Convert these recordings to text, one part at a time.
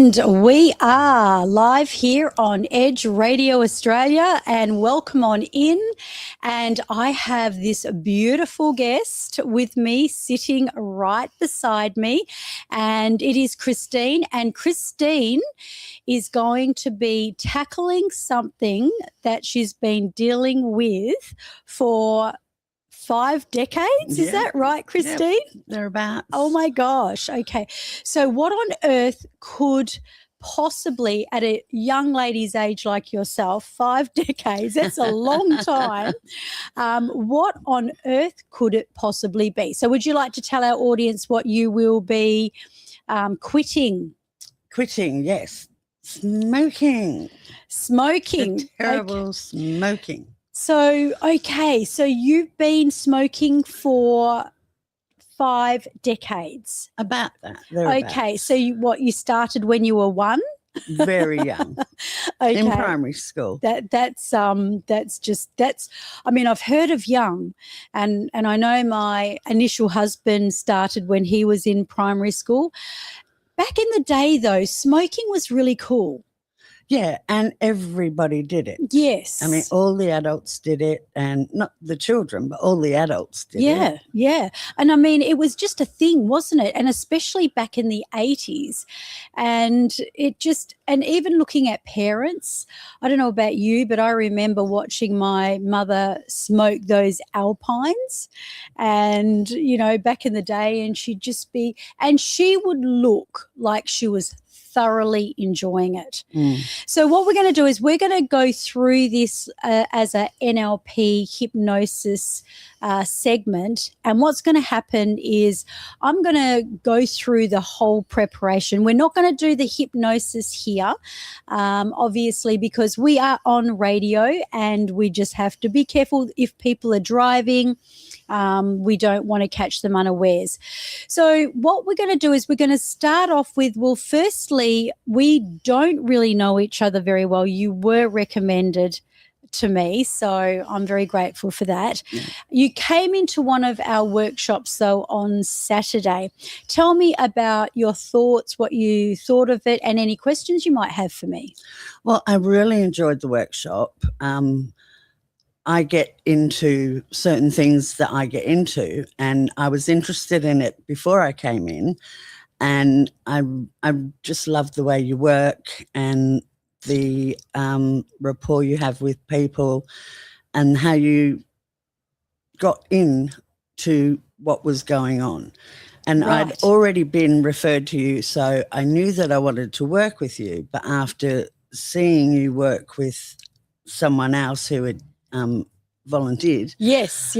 And we are live here on Edge Radio Australia, and welcome on in. And I have this beautiful guest with me sitting right beside me, and it is Christine. And Christine is going to be tackling something that she's been dealing with for 5 decades. Is that right, Christine? Yep, thereabouts. Oh, my gosh. Okay. So what on earth could possibly, at a young lady's age like yourself, 5 decades, that's a long time, what on earth could it possibly be? So would you like to tell our audience what you will be quitting? Quitting, yes. Smoking. Smoking. Terrible smoking. So, okay, so you've been smoking for 5 decades. About that. Thereabouts. Okay, so you started when you were 1? Very young. Okay. In primary school. That's I mean, I've heard of young, and I know my initial husband started when he was in primary school. Back in the day though, smoking was really cool. Yeah, and everybody did it. Yes. I mean, all the adults did it, and not the children, but all the adults did it. Yeah. And I mean, it was just a thing, wasn't it? And especially back in the 80s. And and even looking at parents, I don't know about you, but I remember watching my mother smoke those Alpines and, back in the day, and she would look like she was thoroughly enjoying it. So what we're going to do is we're going to go through this as a NLP hypnosis segment, and what's going to happen is I'm going to go through the whole preparation. We're not going to do the hypnosis here, obviously, because we are on radio and we just have to be careful if people are driving. We don't want to catch them unawares. So what we're going to do is we're going to start off with, well, firstly, we don't really know each other very well. You were recommended to me, so I'm very grateful for that. You came into one of our workshops, though, on Saturday. Tell me about your thoughts, what you thought of it, and any questions you might have for me. Well, I really enjoyed the workshop. I get into certain things that I get into, and I was interested in it before I came in, and I just love the way you work and the rapport you have with people and how you got into what was going on. And Right. I'd already been referred to you, so I knew that I wanted to work with you, but after seeing you work with someone else who had volunteered. Yes.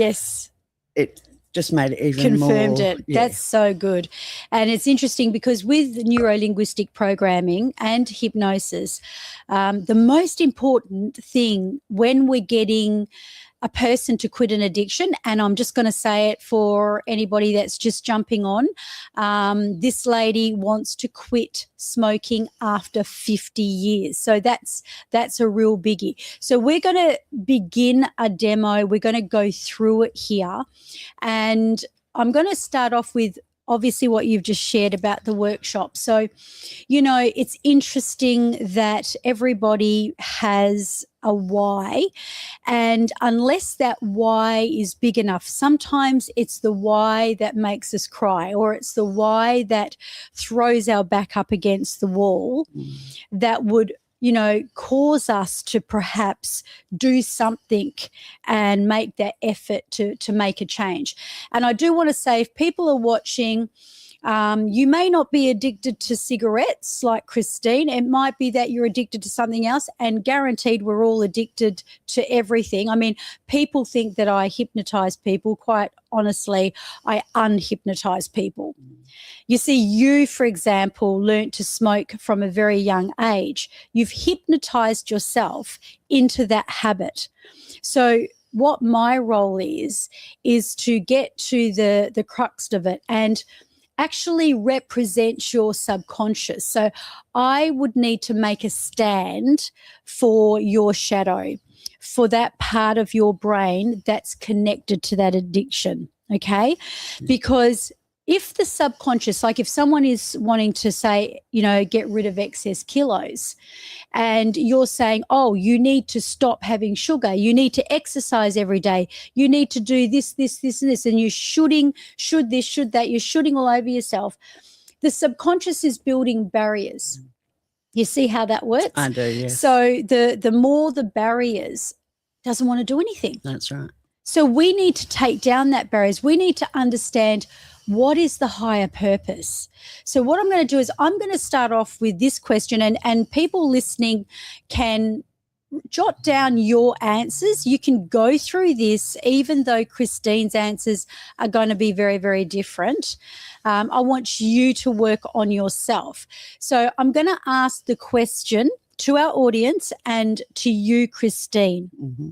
It just made it even more. Confirmed it. Yeah. That's so good. And it's interesting because with neuro-linguistic programming and hypnosis, the most important thing when we're getting a person to quit an addiction, and I'm just going to say it for anybody that's just jumping on, this lady wants to quit smoking after 50 years. So that's a real biggie. So we're going to begin a demo. We're going to go through it here, and I'm going to start off with obviously what you've just shared about the workshop. So, it's interesting that everybody has a why, and unless that why is big enough, sometimes it's the why that makes us cry, or it's the why that throws our back up against the wall that would cause us to perhaps do something and make that effort to make a change. And I do want to say, if people are watching, you may not be addicted to cigarettes like Christine. It might be that you're addicted to something else, and guaranteed we're all addicted to everything. I mean, people think that I hypnotize people. Quite honestly, I unhypnotize people. You see, you, for example, learnt to smoke from a very young age. You've hypnotized yourself into that habit. So what my role is to get to the crux of it and actually represent your subconscious. So I would need to make a stand for your shadow, for that part of your brain that's connected to that addiction, okay? Because if the subconscious, like if someone is wanting to say, get rid of excess kilos, and you're saying, oh, you need to stop having sugar, you need to exercise every day, you need to do this, this, this, and this, and you're should this, should that, you're shooting all over yourself. The subconscious is building barriers. You see how that works? I do, yes. So the more the barriers, doesn't want to do anything. That's right. So we need to take down that barriers. We need to understand what is the higher purpose. So what I'm going to do is I'm going to start off with this question, and people listening can jot down your answers. You can go through this, even though Christine's answers are going to be very, very different. I want you to work on yourself. So I'm going to ask the question to our audience and to you, Christine. Mm-hmm.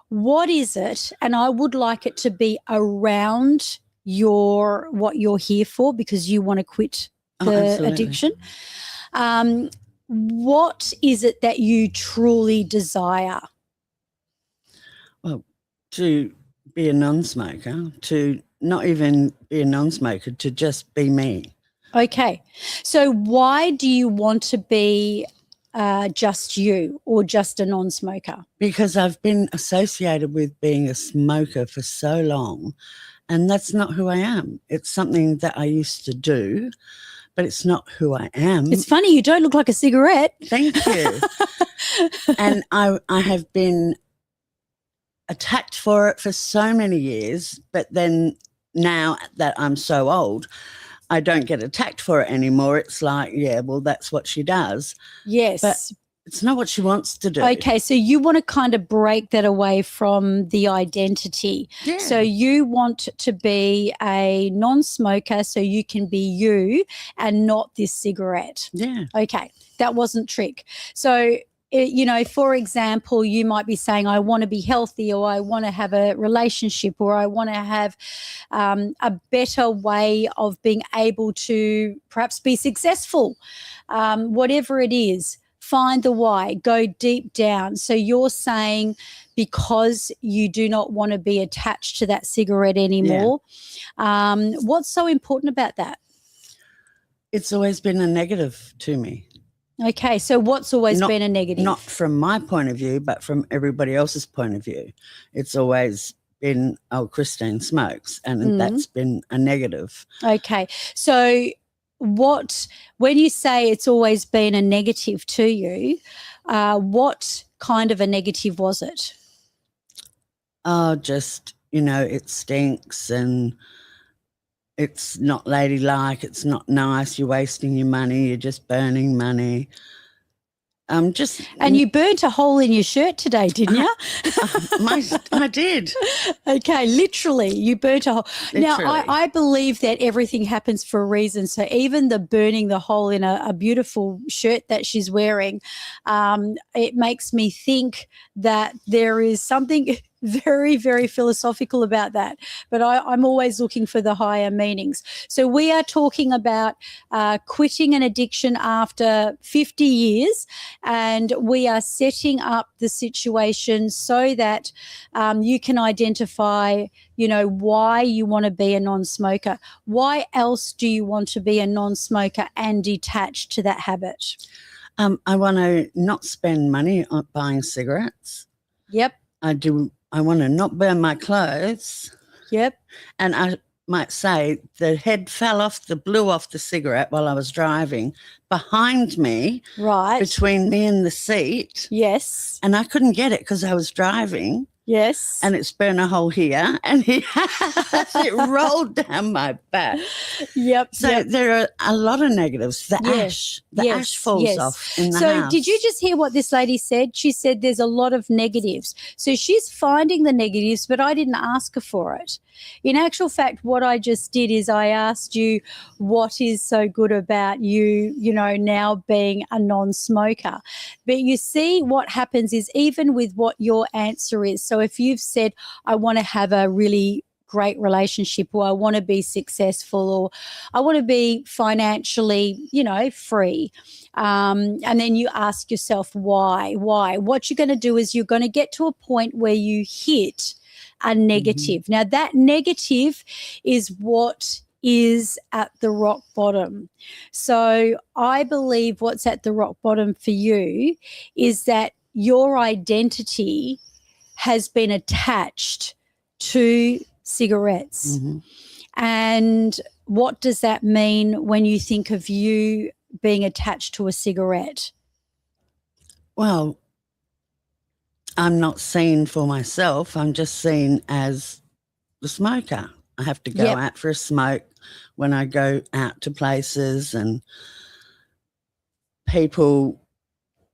What is it? And I would like it to be around what you're here for, because you want to quit the addiction. What is it that you truly desire? Well, to be a non-smoker, to not even be a non-smoker, to just be me. Okay. So why do you want to be just you or just a non-smoker? Because I've been associated with being a smoker for so long, and that's not who I am. It's something that I used to do, but it's not who I am. It's funny, you don't look like a cigarette. Thank you. And I have been attacked for it for so many years, but then now that I'm so old, I don't get attacked for it anymore. It's like, yeah, well, that's what she does. Yes. But it's not what she wants to do. Okay, so you want to kind of break that away from the identity. Yeah. So you want to be a non-smoker so you can be you and not this cigarette. Yeah. Okay, that wasn't trick. So, for example, you might be saying, I want to be healthy, or I want to have a relationship, or I want to have a better way of being able to perhaps be successful. Whatever it is, find the why, go deep down. So you're saying because you do not want to be attached to that cigarette anymore. Yeah. What's so important about that? It's always been a negative to me. Okay, so what's always been a negative? Not from my point of view, but from everybody else's point of view. It's always been, oh, Christine smokes, and that's been a negative. Okay, so when you say it's always been a negative to you, what kind of a negative was it? Oh, just, it stinks, and it's not ladylike, it's not nice, you're wasting your money, you're just burning money. And you burnt a hole in your shirt today, didn't you? I did. Okay, literally, you burnt a hole. Literally. Now, I believe that everything happens for a reason. So even the burning the hole in a beautiful shirt that she's wearing, it makes me think that there is something very, very philosophical about that. But I'm always looking for the higher meanings. So we are talking about quitting an addiction after 50 years, and we are setting up the situation so that you can identify, why you want to be a non-smoker. Why else do you want to be a non-smoker and detached to that habit? I want to not spend money on buying cigarettes. Yep. I want to not burn my clothes. Yep. And I might say the head blew off the cigarette while I was driving behind me. Right. Between me and the seat. Yes. And I couldn't get it because I was driving. Yes. And it's burned a hole here and here. It rolled down my back. Yep. So there are a lot of negatives. The ash falls off in the house. So did you just hear what this lady said? She said there's a lot of negatives. So she's finding the negatives, but I didn't ask her for it. In actual fact, what I just did is I asked you what is so good about you, now being a non-smoker. But you see what happens is even with what your answer is. So if you've said, I want to have a really great relationship, or I want to be successful, or I want to be financially, free. And then you ask yourself, why? What you're going to do is you're going to get to a point where you hit a negative. Now, that negative is what is at the rock bottom. So I believe what's at the rock bottom for you is that your identity has been attached to cigarettes. Mm-hmm. And what does that mean when you think of you being attached to a cigarette? Well, I'm not seen for myself. I'm just seen as the smoker. I have to go Yep. out for a smoke when I go out to places, and people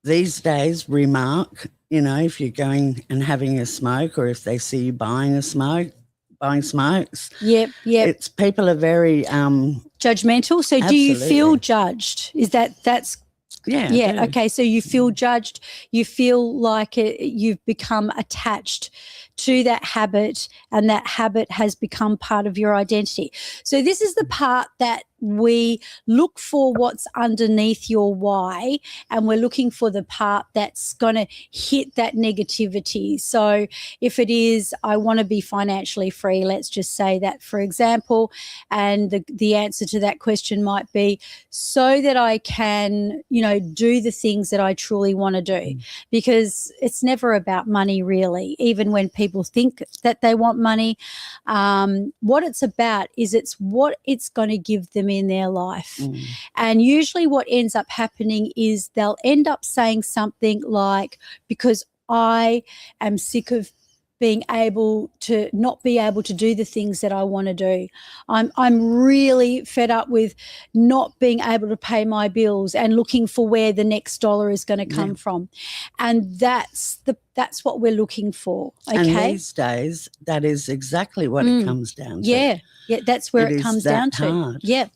these days remark, if you're going and having a smoke, or if they see you buying smokes. Yep. It's people are very Judgmental. So do you feel judged? Is that's yeah. Yeah. Okay. So you feel judged. You feel like you've become attached to that habit, and that habit has become part of your identity. So this is the part that we look for, what's underneath your why, and we're looking for the part that's going to hit that negativity. So if it is, I want to be financially free, let's just say that, for example, and the answer to that question might be so that I can, do the things that I truly want to do, because it's never about money, really. Even when people think that they want money, what it's about is it's what it's going to give them in their life. And usually what ends up happening is they'll end up saying something like, because I am sick of being able to not be able to do the things that I want to do. I'm really fed up with not being able to pay my bills and looking for where the next dollar is going to come from. And that's what we're looking for. Okay. And these days, that is exactly what it comes down to. Yeah, that's where it comes down to. Hard. Yeah.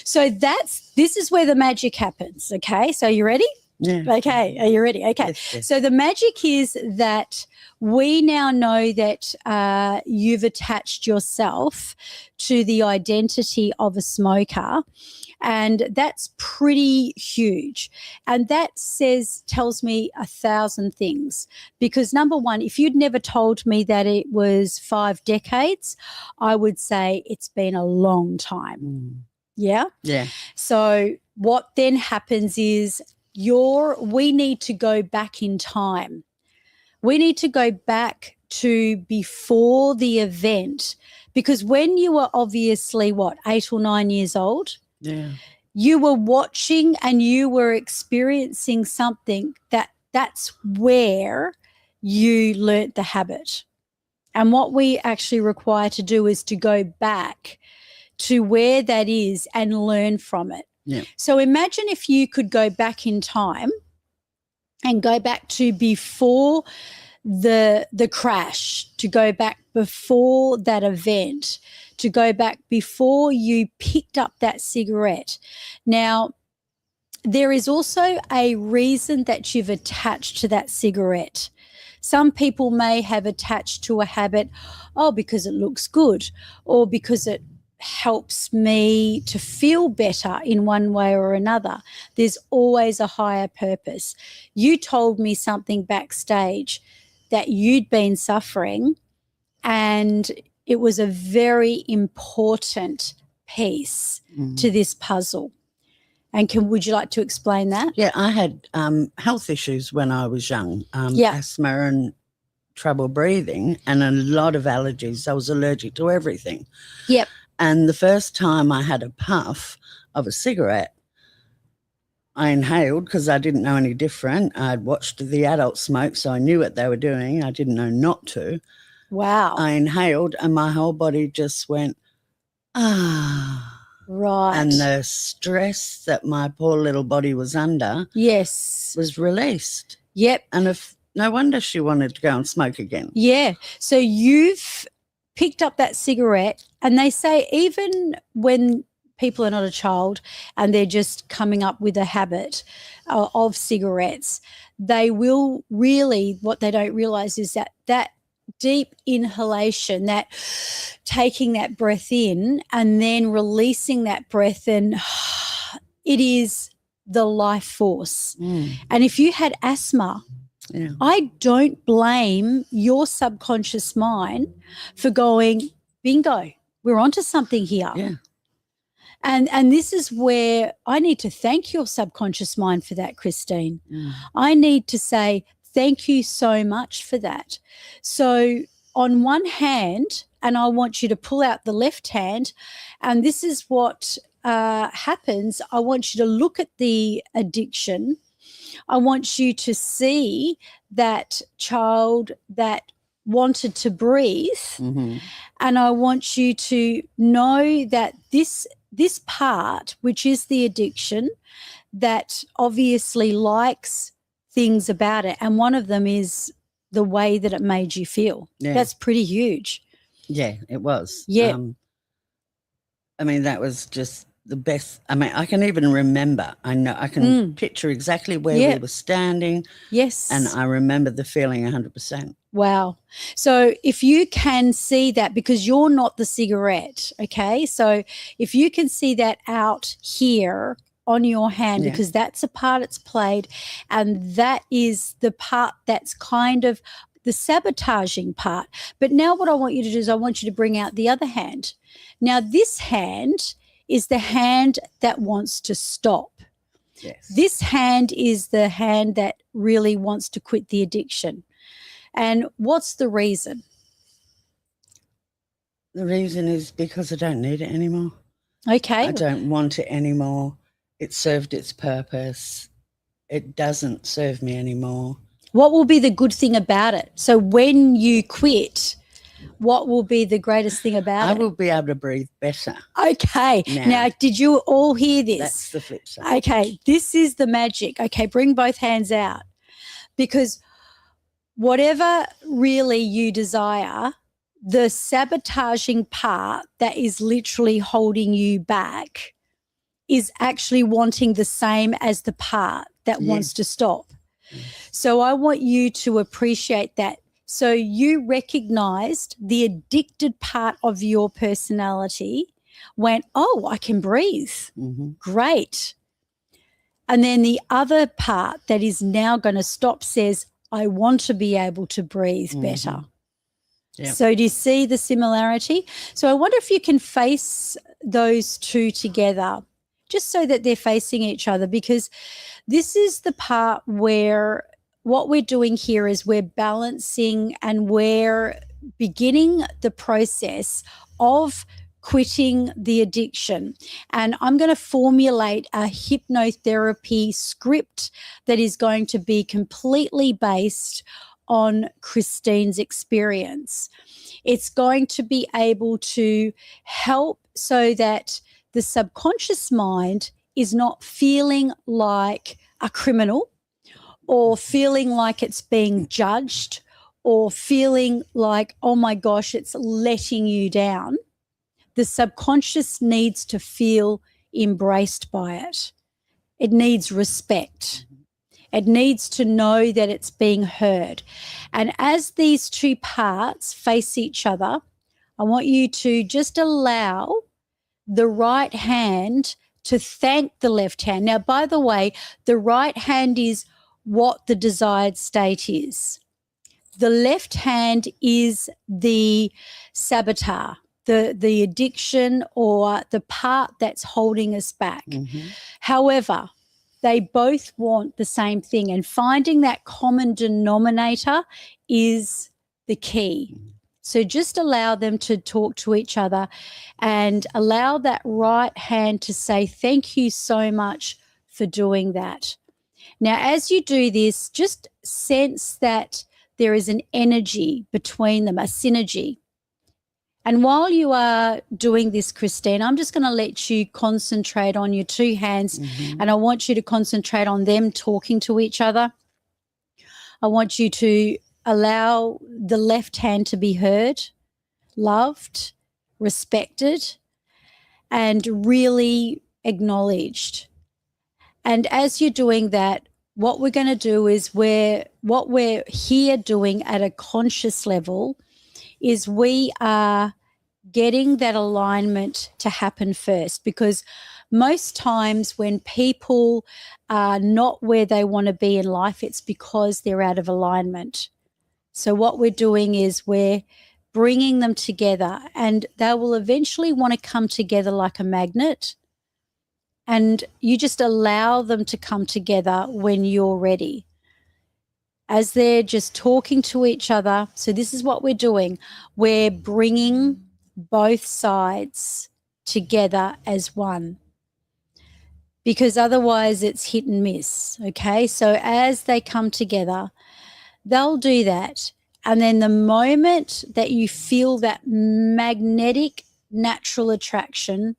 So this is where the magic happens. Okay. So you ready? Yeah. Okay. Are you ready? Okay. Yes. So the magic is that we now know that you've attached yourself to the identity of a smoker, and that's pretty huge. And that tells me 1,000 things, because number one, if you'd never told me that it was 5 decades, I would say it's been a long time. Yeah. Yeah. So what then happens is we need to go back in time. We need to go back to before the event, because when you were obviously 8 or 9 years old, you were watching and you were experiencing something that's where you learnt the habit. And what we actually require to do is to go back to where that is and learn from it. Yeah. So imagine if you could go back in time and go back to before the crash, to go back before that event, to go back before you picked up that cigarette. Now, there is also a reason that you've attached to that cigarette. Some people may have attached to a habit, because it looks good, or because it helps me to feel better in one way or another. There's always a higher purpose. You told me something backstage that you'd been suffering, and it was a very important piece to this puzzle. And would you like to explain that? Yeah, I had health issues when I was young, asthma and trouble breathing, and a lot of allergies. I was allergic to everything. Yep. And the first time I had a puff of a cigarette, I inhaled, because I didn't know any different. I'd watched the adults smoke, so I knew what they were doing. I didn't know not to. Wow. I inhaled and my whole body just went, Right. And the stress that my poor little body was under was released. Yep. And no wonder she wanted to go and smoke again. Yeah. So you've picked up that cigarette, and they say even when people are not a child and they're just coming up with a habit of cigarettes, they will really, what they don't realize is that deep inhalation, that taking that breath in and then releasing that breath, and it is the life force. And if you had asthma, I don't blame your subconscious mind for going, bingo, we're onto something here. Yeah. And this is where I need to thank your subconscious mind for that, Christine. Mm. I need to say thank you so much for that. So on one hand, and I want you to pull out the left hand, and this is what happens. I want you to look at the addiction. I want you to see that child that wanted to breathe, Mm-hmm. and I want you to know that this part, which is the addiction, that obviously likes things about it, and one of them is the way that it made you feel. Yeah. That's pretty huge. Yeah, it was. Yeah. I mean, that was just the best. I mean, I can even remember. I know I can picture exactly where Yeah. we were standing. Yes. And I remember the feeling 100%. Wow. So if you can see that, because you're not the cigarette, okay? So if you can see that out here on your hand, Yeah. because that's a part it's played, and that is the part that's kind of the sabotaging part. But now what I want you to do is I want you to bring out the other hand. Now this hand is the hand that wants to stop. Yes. This hand is the hand that really wants to quit the addiction. And what's the reason? The reason is because I don't need it anymore. Okay. I don't want it anymore. It served its purpose. It doesn't serve me anymore. What will be the good thing about it? So when you quit, what will be the greatest thing about I it? will be able to breathe better. Okay. Now. Now, did you all hear this? That's the flip side. Okay. This is the magic. Okay. Bring both hands out, because whatever really you desire, the sabotaging part that is literally holding you back is actually wanting the same as the part that wants to stop. So I want you to appreciate that. So you recognized the addicted part of your personality, went, oh, I can breathe. Mm-hmm. Great. And then the other part that is now going to stop says, I want to be able to breathe better. Yep. So do you see the similarity? So I wonder if you can face those two together, just so that they're facing each other, because this is the part where what we're doing here is we're balancing and we're beginning the process of quitting the addiction. And I'm going to formulate a hypnotherapy script that is going to be completely based on Christine's experience. It's going to be able to help so that the subconscious mind is not feeling like a criminal, or feeling like it's being judged, or feeling like, oh my gosh, it's letting you down. The subconscious needs to feel embraced by it. It needs respect. It needs to know that it's being heard. And as these two parts face each other, I want you to just allow the right hand to thank the left hand. Now, by the way, the right hand is what the desired state is. The left hand is the saboteur, the addiction, or the part that's holding us back. Mm-hmm. However, they both want the same thing, and finding that common denominator is the key. So just allow them to talk to each other, and allow that right hand to say, thank you so much for doing that. Now, as you do this, just sense that there is an energy between them, a synergy. And while you are doing this, Christine, I'm just going to let you concentrate on your two hands, and I want you to concentrate on them talking to each other. I want you to allow the left hand to be heard, loved, respected, and really acknowledged. And as you're doing that, what we're going to do is what we're here doing at a conscious level is we are getting that alignment to happen first, because most times when people are not where they want to be in life, it's because they're out of alignment. So what we're doing is we're bringing them together, and they will eventually want to come together like a magnet. and you just allow them to come together when you're ready. As they're just talking to each other. So this is what we're doing. We're bringing both sides together as one, because otherwise it's hit and miss. Okay. So as they come together, they'll do that. And then the moment that you feel that magnetic natural attraction,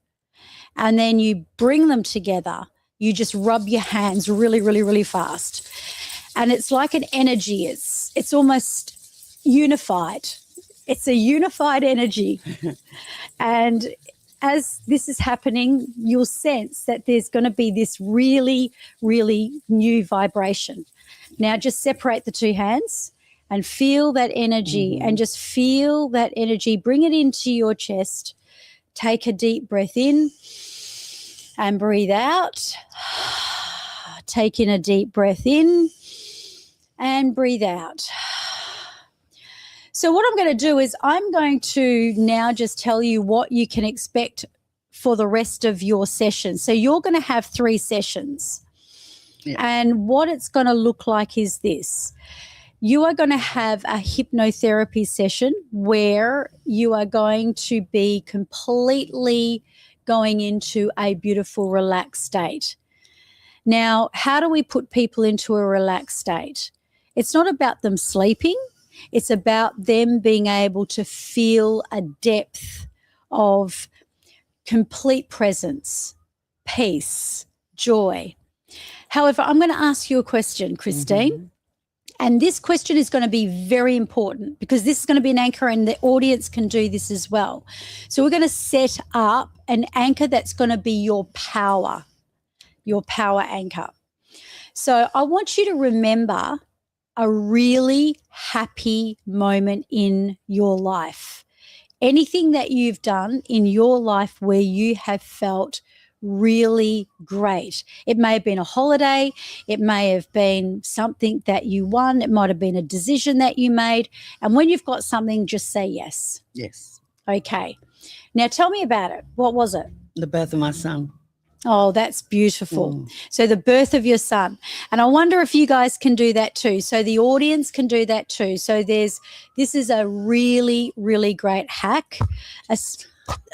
and then you bring them together, you just rub your hands really, really, really fast. And it's like an energy. It's almost unified. It's a unified energy. And as this is happening, you'll sense that there's going to be this really, really new vibration. Now just separate the two hands and feel that energy, and just feel that energy. Bring it into your chest. Take a deep breath in and breathe out. Take in a deep breath in and breathe out. So what I'm going to do is I'm going to now just tell you what you can expect for the rest of your session. So you're going to have 3 sessions. Yeah. And what it's going to look like is this. You are going to have a hypnotherapy session where you are going to be completely going into a beautiful, relaxed state. Now, how do we put people into a relaxed state? It's not about them sleeping. It's about them being able to feel a depth of complete presence, peace, joy. However, I'm going to ask you a question, Christine. And this question is going to be very important, because this is going to be an anchor, and the audience can do this as well. So we're going to set up an anchor that's going to be your power anchor. So I want you to remember a really happy moment in your life. Anything that you've done in your life where you have felt really great. It may have been a holiday. It may have been something that you won. It might have been a decision that you made. And when you've got something, just say yes. Yes. Okay. Now tell me about it. What was it? The birth of my son. Oh, that's beautiful. So the birth of your son. And I wonder if you guys can do that too. So the audience can do that too. So this is a really, really great hack.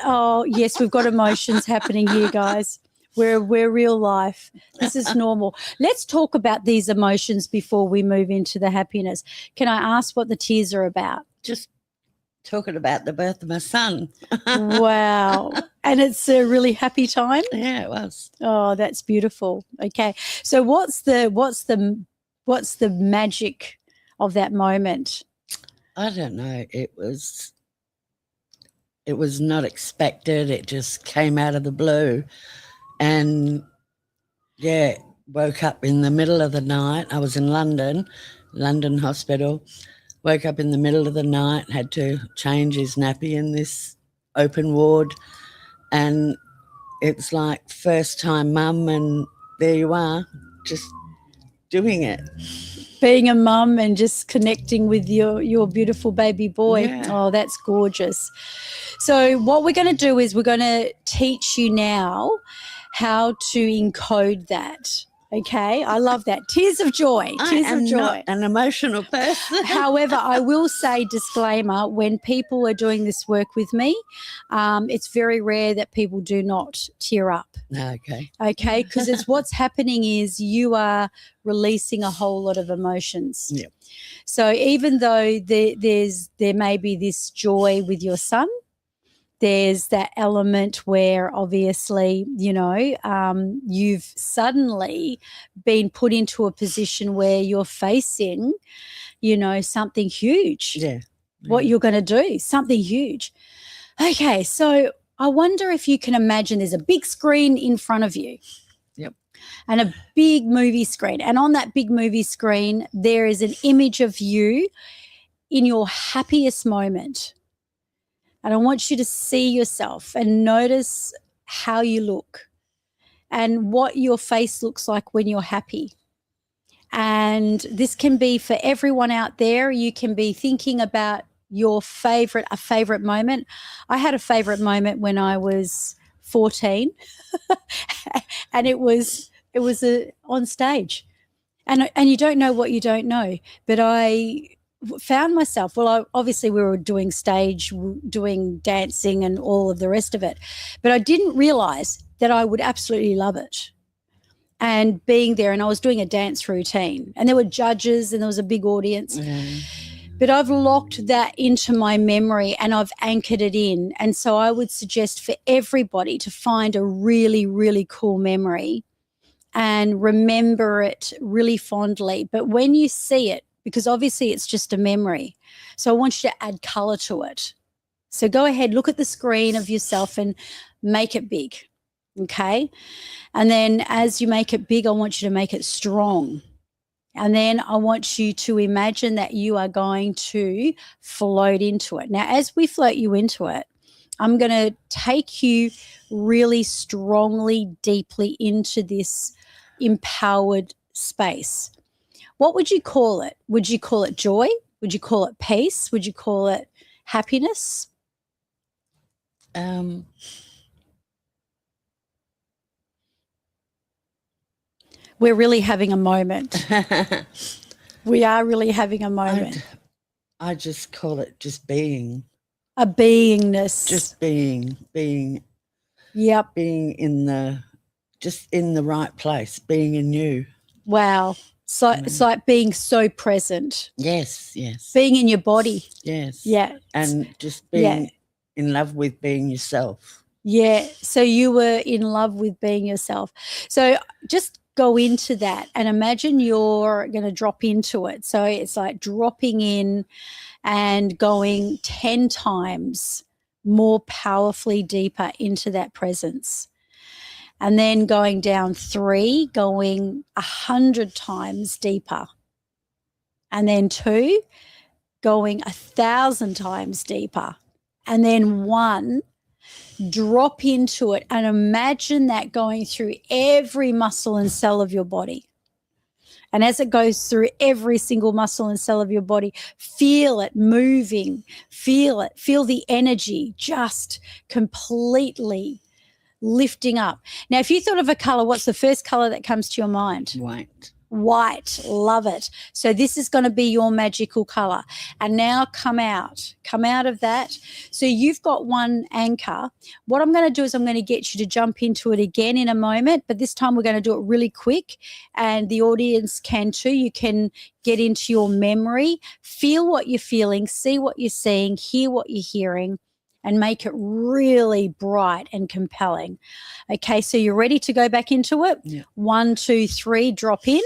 Oh, yes, we've got emotions happening here, guys. We're real life. This is normal. Let's talk about these emotions before we move into the happiness. Can I ask what the tears are about? Just talking about the birth of my son. Wow. And it's a really happy time? Yeah, it was. Oh, that's beautiful. Okay. So what's the magic of that moment? I don't know. It was not expected. It just came out of the blue. And yeah, woke up in the middle of the night. I was in London hospital. Woke up in the middle of the night, had to change his nappy in this open ward. And it's like first time mum, and there you are, just doing it. Being a mum and just connecting with your beautiful baby boy. Yeah. Oh, that's gorgeous. So what we're going to do is we're going to teach you now how to encode that. Okay, I love that. Tears of joy. Tears of joy. Not an emotional person. However, I will say, disclaimer, when people are doing this work with me, it's very rare that people do not tear up. Okay. Okay, because it's what's happening is you are releasing a whole lot of emotions. Yep. So even though there may be this joy with your son, there's that element where obviously, you've suddenly been put into a position where you're facing, something huge. Yeah. What you're going to do, something huge. Okay, so I wonder if you can imagine there's a big screen in front of you. Yep. And a big movie screen. And on that big movie screen, there is an image of you in your happiest moment. And I want you to see yourself and notice how you look and what your face looks like when you're happy. And this can be for everyone out there. You can be thinking about a favorite moment. I had a favorite moment when I was 14 and it was on stage. And you don't know what you don't know. But I found myself, obviously we were doing stage, doing dancing and all of the rest of it. But I didn't realize that I would absolutely love it. And being there, and I was doing a dance routine, and there were judges and there was a big audience. But I've locked that into my memory and I've anchored it in. And so I would suggest for everybody to find a really, really cool memory and remember it really fondly. But when you see it, because obviously it's just a memory, so I want you to add color to it. So go ahead, look at the screen of yourself and make it big, okay? And then as you make it big, I want you to make it strong. And then I want you to imagine that you are going to float into it. Now, as we float you into it, I'm going to take you really strongly, deeply into this empowered space. What would you call it? Would you call it joy? Would you call it peace? Would you call it happiness? We're really having a moment. We are really having a moment. I just call it just being. A beingness. Just being. Yep. Being just in the right place, being in you. Wow. So it's like being so present. Yes. Being in your body. Yes. Yeah. And just being in love with being yourself. Yeah. So you were in love with being yourself. So just go into that and imagine you're going to drop into it. So it's like dropping in and going 10 times more powerfully deeper into that presence. And then going down 3, going 100 times deeper. And then 2, going 1,000 times deeper. And then 1, drop into it and imagine that going through every muscle and cell of your body. And as it goes through every single muscle and cell of your body, feel it moving, feel it, feel the energy just completely lifting up. Now, if you thought of a color, what's the first color that comes to your mind? White. White. Love it. So this is going to be your magical color. And now come out of that. So you've got one anchor. What I'm going to do is I'm going to get you to jump into it again in a moment, but this time we're going to do it really quick, and the audience can too. You can get into your memory, feel what you're feeling, see what you're seeing, hear what you're hearing, and make it really bright and compelling. Okay, so you're ready to go back into it? Yeah. 1, 2, 3, drop in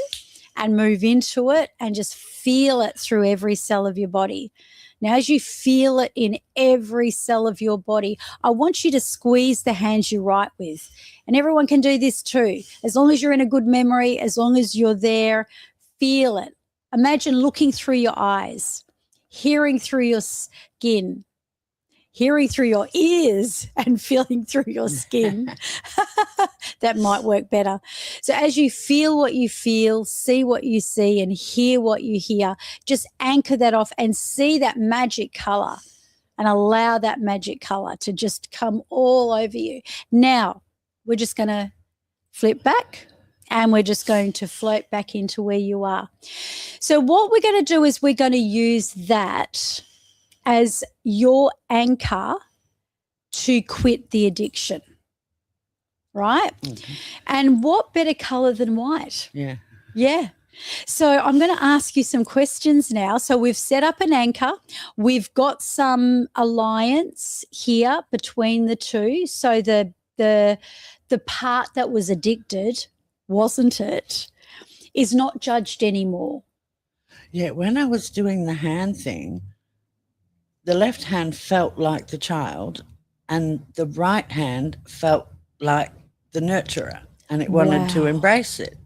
and move into it and just feel it through every cell of your body. Now, as you feel it in every cell of your body, I want you to squeeze the hands you write with. And everyone can do this too. As long as you're in a good memory, as long as you're there, feel it. Imagine looking through your eyes, hearing through your skin, hearing through your ears and feeling through your skin. That might work better. So as you feel what you feel, see what you see, and hear what you hear, just anchor that off and see that magic color and allow that magic color to just come all over you. Now, we're just going to flip back and we're just going to float back into where you are. So what we're going to do is we're going to use that as your anchor to quit the addiction, right? Okay. And what better color than white? Yeah. Yeah. So I'm going to ask you some questions now. So we've set up an anchor. We've got some alliance here between the two. So the part that was addicted, wasn't it, is not judged anymore. Yeah, when I was doing the hand thing, the left hand felt like the child and the right hand felt like the nurturer, and it wanted to embrace it.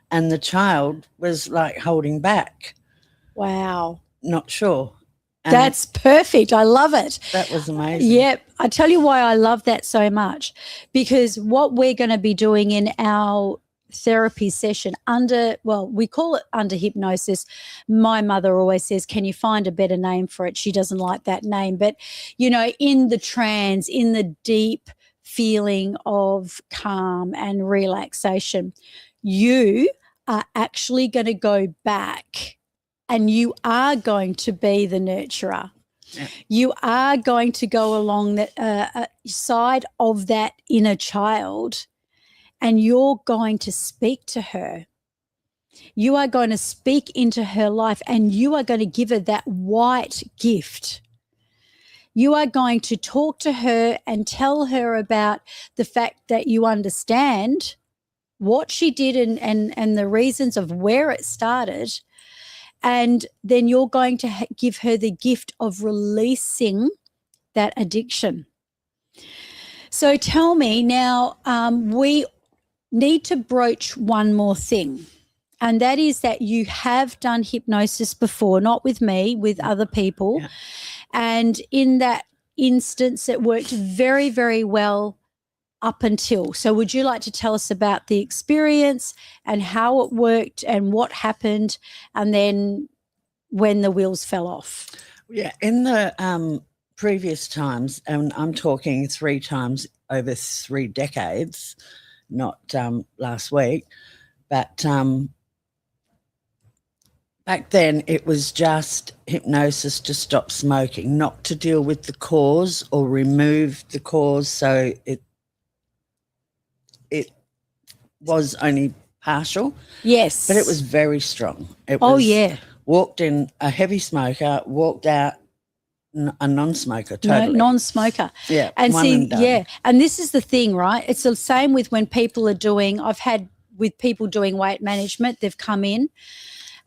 And the child was like holding back. Wow. Not sure. And that's perfect. I love it. That was amazing. Yep. I tell you why I love that so much, because what we're going to be doing in our therapy session we call it under hypnosis. My mother always says, can you find a better name for it? She doesn't like that name. But, in the trance, in the deep feeling of calm and relaxation, you are actually going to go back and you are going to be the nurturer. Yeah. You are going to go along the side of that inner child, and you're going to speak to her. You are going to speak into her life, and you are going to give her that white gift. You are going to talk to her and tell her about the fact that you understand what she did and the reasons of where it started. And then you're going to give her the gift of releasing that addiction. So tell me now, we need to broach one more thing, and that is that you have done hypnosis before, not with me, with other people. Yeah. And in that instance, it worked very, very well up until. So would you like to tell us about the experience and how it worked and what happened, and then when the wheels fell off? Yeah, in the previous times, and I'm talking 3 times over 3 decades, not last week, but back then it was just hypnosis to stop smoking, not to deal with the cause or remove the cause. So it was only partial. Yes. But it was very strong. It Oh, was, yeah. Walked in a heavy smoker, walked out a non-smoker, totally. No, non-smoker. Yeah, And one see, and done. yeah. And this is the thing, right? It's the same with when people are doing, I've had with people doing weight management, they've come in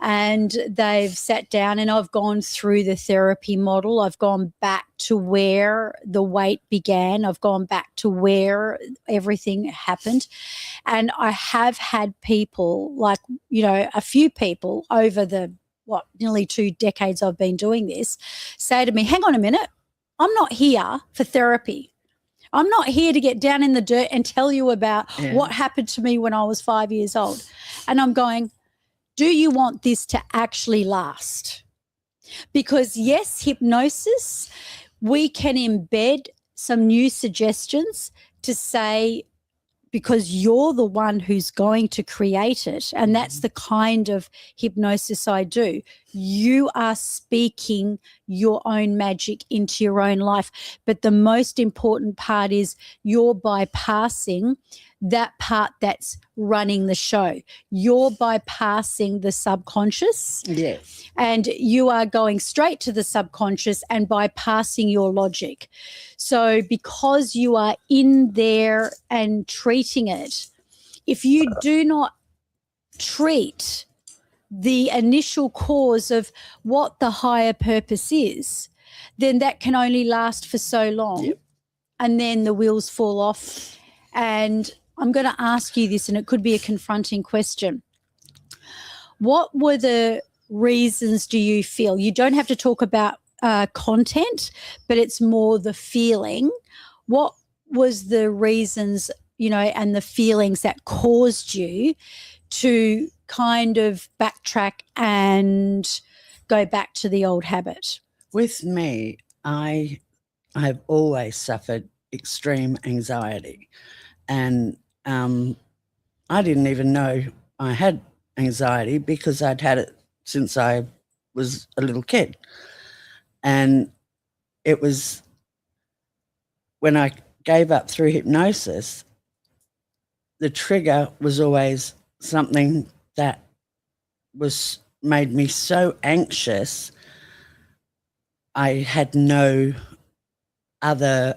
and they've sat down, and I've gone through the therapy model. I've gone back to where the weight began. I've gone back to where everything happened. And I have had people, like, you know, a few people over the, nearly 2 decades I've been doing this, say to me, hang on a minute, I'm not here for therapy. I'm not here to get down in the dirt and tell you about what happened to me when I was 5 years old. And I'm going, do you want this to actually last? Because yes, hypnosis, we can embed some new suggestions to say, because you're the one who's going to create it. And that's the kind of hypnosis I do. You are speaking your own magic into your own life. But the most important part is you're bypassing that part that's running the show. You're bypassing the subconscious. Yes. And you are going straight to the subconscious and bypassing your logic. So because you are in there and treating it, if you do not treat the initial cause of what the higher purpose is, then that can only last for so long. Yep. And then the wheels fall off. And I'm going to ask you this, and it could be a confronting question. What were the reasons do you feel? You don't have to talk about content, but it's more the feeling. What was the reasons, you know, and the feelings that caused you to kind of backtrack and go back to the old habit? With me, I have always suffered extreme anxiety, and I didn't even know I had anxiety because I'd had it since I was a little kid. And it was when I gave up through hypnosis, the trigger was always something that made me so anxious. I had no other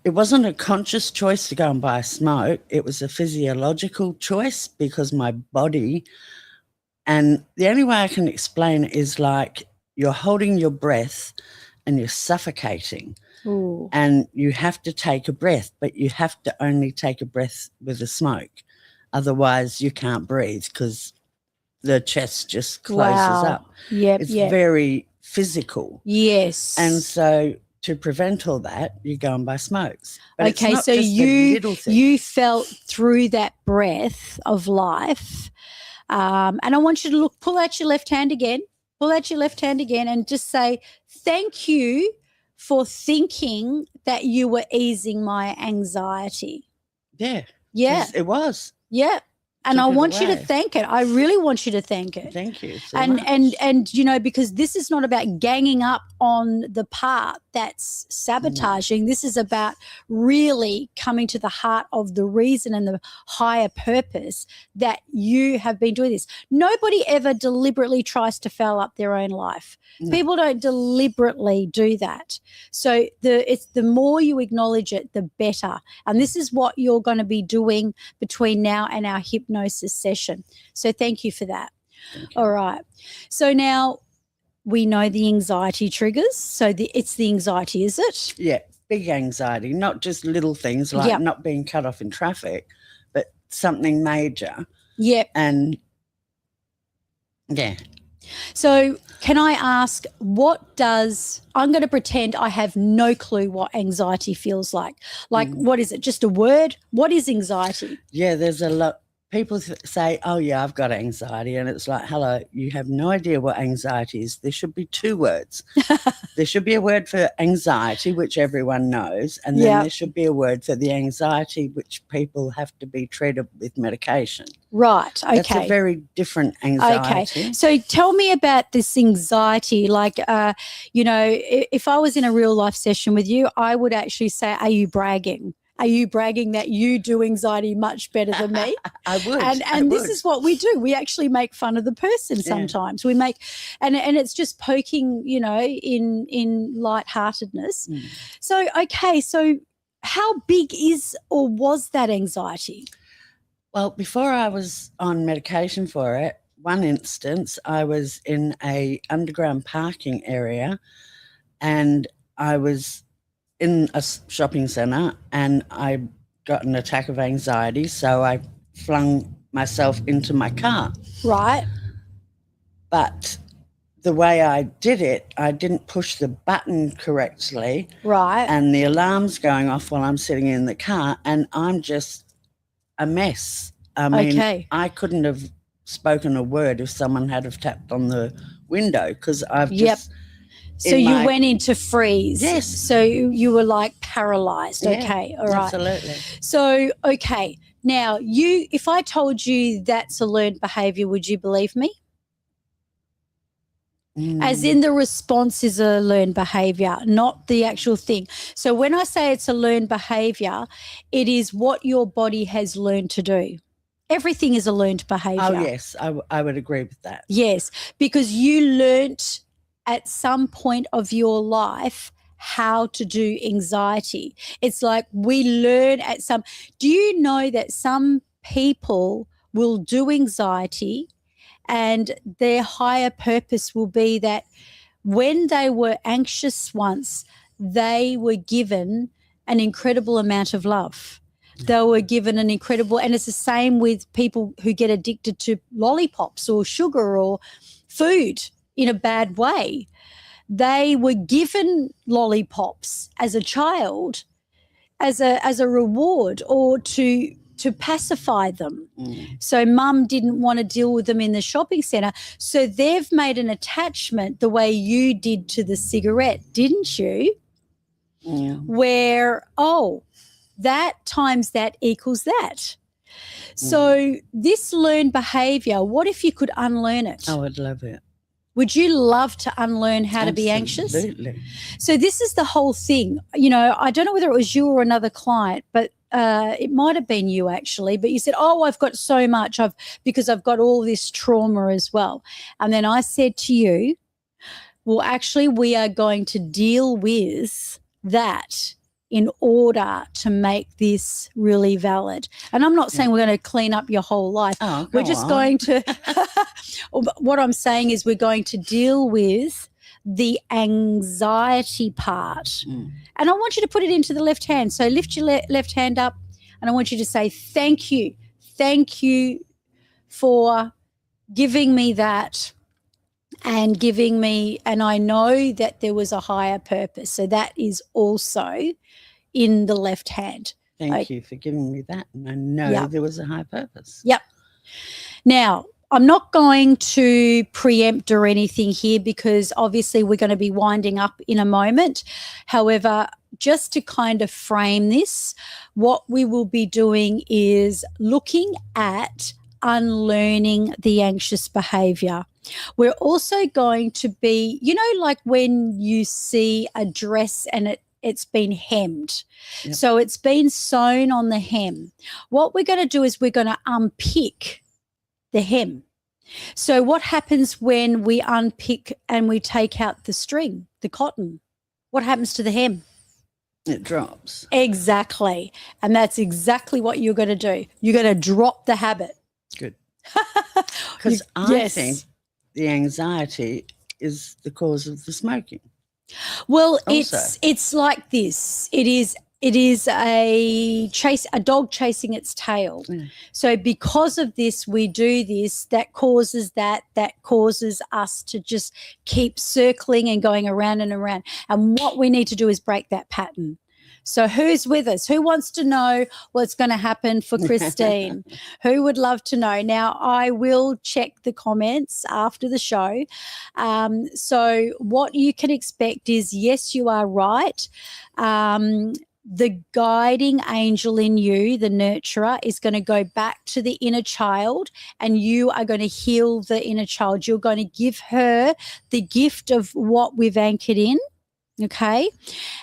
it wasn't a conscious choice to go and buy a smoke. It was a physiological choice because my body, and the only way I can explain it is like you're holding your breath and you're suffocating. Ooh. And you have to take a breath, but you have to only take a breath with a smoke. Otherwise you can't breathe because the chest just closes up. Yep, It's yep. very physical. Yes. And so to prevent all that, you go and buy smokes. But it's okay, not so just the little thing. you felt through that breath of life, and I want you to pull out your left hand again, and just say thank you for thinking that you were easing my anxiety. Yeah. Yeah. It was. Yeah. And I Took it want you to away. thank it. I really want you to thank it. Thank you so and much. and you know, because this is not about ganging up on the part that's sabotaging. This is about really coming to the heart of the reason and the higher purpose that you have been doing this. Nobody ever deliberately tries to foul up their own life. No. People don't deliberately do that. So the more you acknowledge it, the better. And this is what you're going to be doing between now and our hypnosis session. So thank you for that. All right. So now we know the anxiety triggers. So it's the anxiety, is it? Yeah, big anxiety, not just little things like not being cut off in traffic, but something major. Yep. And yeah. So can I ask, I'm going to pretend I have no clue what anxiety feels like. Like, what is it? Just a word? What is anxiety? Yeah, there's a lot. People say, oh, yeah, I've got anxiety. And it's like, hello, you have no idea what anxiety is. There should be two words. There should be a word for anxiety, which everyone knows. And then there should be a word for the anxiety, which people have to be treated with medication. Right. Okay. That's a very different anxiety. Okay. So tell me about this anxiety. Like, you know, if I was in a real life session with you, I would actually say, are you bragging? Are you bragging that you do anxiety much better than me? I would. And this is what we do. We actually make fun of the person sometimes. We make, and it's just poking, you know, in lightheartedness. So, okay. So how big is or was that anxiety? Well, before I was on medication for it, one instance, I was in a underground parking area and I was in a shopping centre and I got an attack of anxiety, so I flung myself into my car. Right. But the way I did it, I didn't push the button correctly. Right. And the alarm's going off while I'm sitting in the car and I'm just a mess. I mean, I couldn't have spoken a word if someone had have tapped on the window because I've just... So you went into freeze. Yes. So you were like paralyzed. Okay. All right. Absolutely. So, okay. Now, if I told you that's a learned behavior, would you believe me? As in the response is a learned behavior, not the actual thing. So when I say it's a learned behavior, it is what your body has learned to do. Everything is a learned behavior. Oh, yes. I would agree with that. Yes, because you learnt at some point of your life how to do anxiety. It's like we learn at some... Do you know that some people will do anxiety and their higher purpose will be that when they were anxious once, they were given an incredible amount of love. They were given an incredible... And it's the same with people who get addicted to lollipops or sugar or food in a bad way. They were given lollipops as a child as a reward or to pacify them. So mum didn't want to deal with them in the shopping centre. So they've made an attachment the way you did to the cigarette, didn't you? Where, that times that equals that. So this learned behaviour, what if you could unlearn it? Oh, I'd love it. Would you love to unlearn how to be anxious? Absolutely. So this is the whole thing. You know, I don't know whether it was you or another client, but it might have been you actually, but you said, I've got so much because I've got all this trauma as well. And then I said to you, well, actually, we are going to deal with that in order to make this really valid. And I'm not saying we're going to clean up your whole life. We're just going to what I'm saying is we're going to deal with the anxiety part. And I want you to put it into the left hand. So lift your left hand up and I want you to say, thank you. Thank you for giving me that and giving me, and I know that there was a higher purpose. So that is also in the left hand. Thank you for giving me that. And I know there was a high purpose. Yep. Now, I'm not going to preempt or anything here because obviously we're going to be winding up in a moment. However, just to kind of frame this, what we will be doing is looking at unlearning the anxious behavior. We're also going to be, like when you see a dress and it's been hemmed. Yep. So it's been sewn on the hem. What we're going to do is we're going to unpick the hem. So what happens when we unpick and we take out the string, the cotton? What happens to the hem? It drops. Exactly. And that's exactly what you're going to do. You're going to drop the habit. Good. Because I think the anxiety is the cause of the smoking. Well, Also. it's like this. It is a dog chasing its tail. Yeah. So because of this, we do this, that causes us to just keep circling and going around and around. And what we need to do is break that pattern. So who's with us? Who wants to know what's going to happen for Christine? Who would love to know? Now, I will check the comments after the show. So what you can expect is, yes, you are right. The guiding angel in you, the nurturer, is going to go back to the inner child, and you are going to heal the inner child. You're going to give her the gift of what we've anchored in. Okay.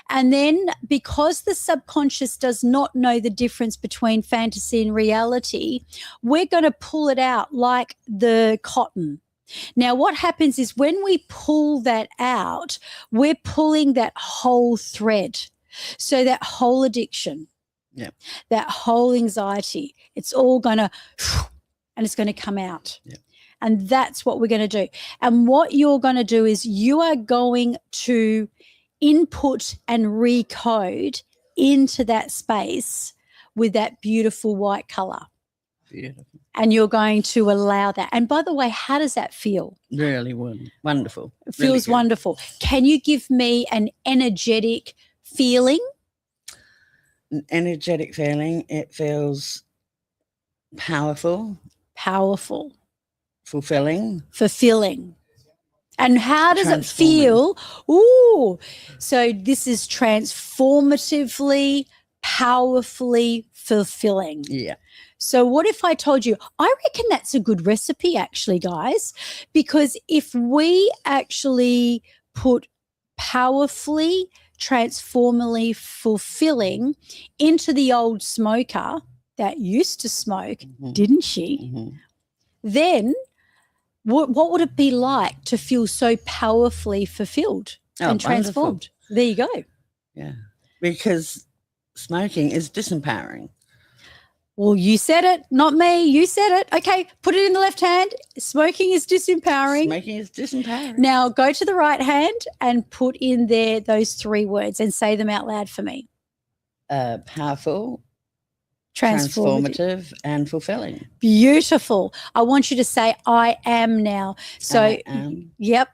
And then because the subconscious does not know the difference between fantasy and reality, we're going to pull it out like the cotton. Now, what happens is when we pull that out, we're pulling that whole thread. So that whole addiction, that whole anxiety, it's all going to, and it's going to come out. Yep. And that's what we're going to do. And what you're going to do is you are going to input and recode into that space with that beautiful white color. Beautiful. And you're going to allow that. And by the way, how does that feel? Really wonderful. It feels really wonderful. Can you give me an energetic feeling? An energetic feeling. It feels powerful. Powerful. Fulfilling. Fulfilling. And how does it feel? Ooh, so this is transformatively, powerfully fulfilling. Yeah. So what if I told you, I reckon that's a good recipe actually, guys, because if we actually put powerfully, transformally fulfilling into the old smoker that used to smoke, didn't she? Then what would it be like to feel so powerfully fulfilled and transformed? Wonderful. There you go. Yeah, because smoking is disempowering. Well, you said it, not me. You said it. Okay, put it in the left hand. Smoking is disempowering. Smoking is disempowering. Now go to the right hand and put in there those 3 words and say them out loud for me. Powerful, transformative, and fulfilling. Beautiful. I want you to say, I am now. So, I am. Yep.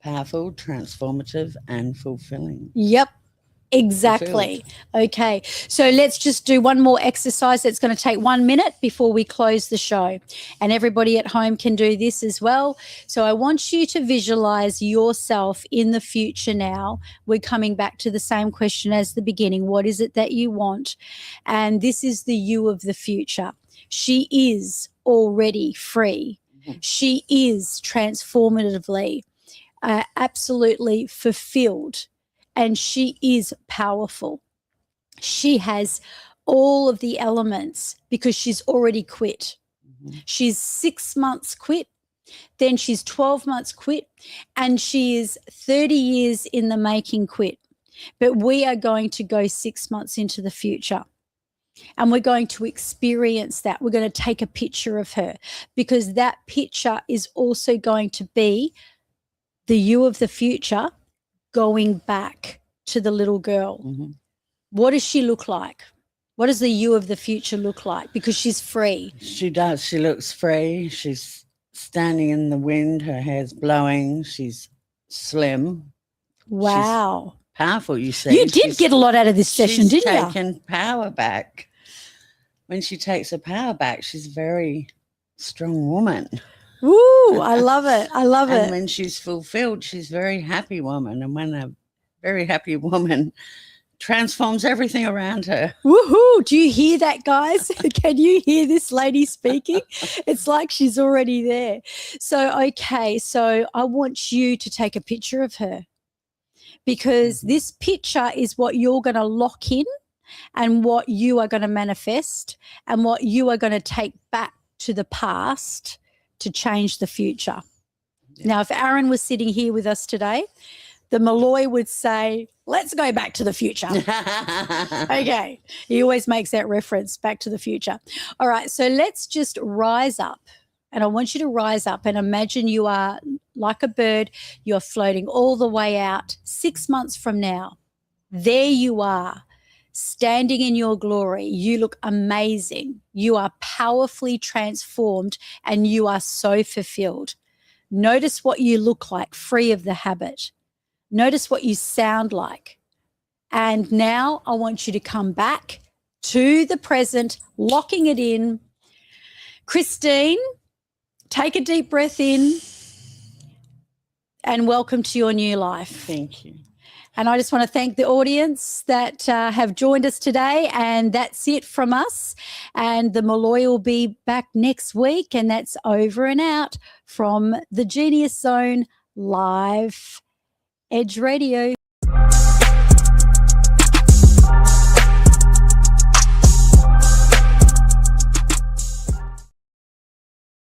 Powerful, transformative, and fulfilling. Yep. Exactly. Okay. So let's just do one more exercise that's going to take 1 minute before we close the show. And everybody at home can do this as well. So I want you to visualize yourself in the future now. We're coming back to the same question as the beginning. What is it that you want? And this is the you of the future. She is already free. She is transformatively, absolutely fulfilled. And she is powerful. She has all of the elements because she's already quit. She's 6 months quit, then she's 12 months quit, and she is 30 years in the making quit. But we are going to go 6 months into the future. And we're going to experience that. We're going to take a picture of her because that picture is also going to be the you of the future going back to the little girl. What does she look like? What does the you of the future look like? Because she's free. She does. She looks free. She's standing in the wind. Her hair's blowing. She's slim. Wow. She's powerful, you see. You did get a lot out of this session, didn't you? She's taken power back. When she takes her power back, she's a very strong woman. Woo, I love it. I love And it. when she's fulfilled, she's a very happy woman. And when a very happy woman transforms everything around her. Woohoo! Do you hear that, guys? Can you hear this lady speaking? It's like she's already there. So, okay, so I want you to take a picture of her, because this picture is what you're going to lock in and what you are going to manifest and what you are going to take back to the past to change the future. Yeah. Now, if Aaron was sitting here with us today, the Malloy would say, let's go back to the future. Okay. He always makes that reference, back to the future. All right. So let's just rise up. And I want you to rise up and imagine you are like a bird. You're floating all the way out 6 months from now. There you are, standing in your glory. You look amazing. You are powerfully transformed and you are so fulfilled. Notice what you look like, free of the habit. Notice what you sound like. And now I want you to come back to the present, locking it in. Christine, take a deep breath in and welcome to your new life. Thank you. And I just want to thank the audience that have joined us today. And that's it from us. And the Malloy will be back next week. And that's over and out from the Genius Zone Live Edge Radio.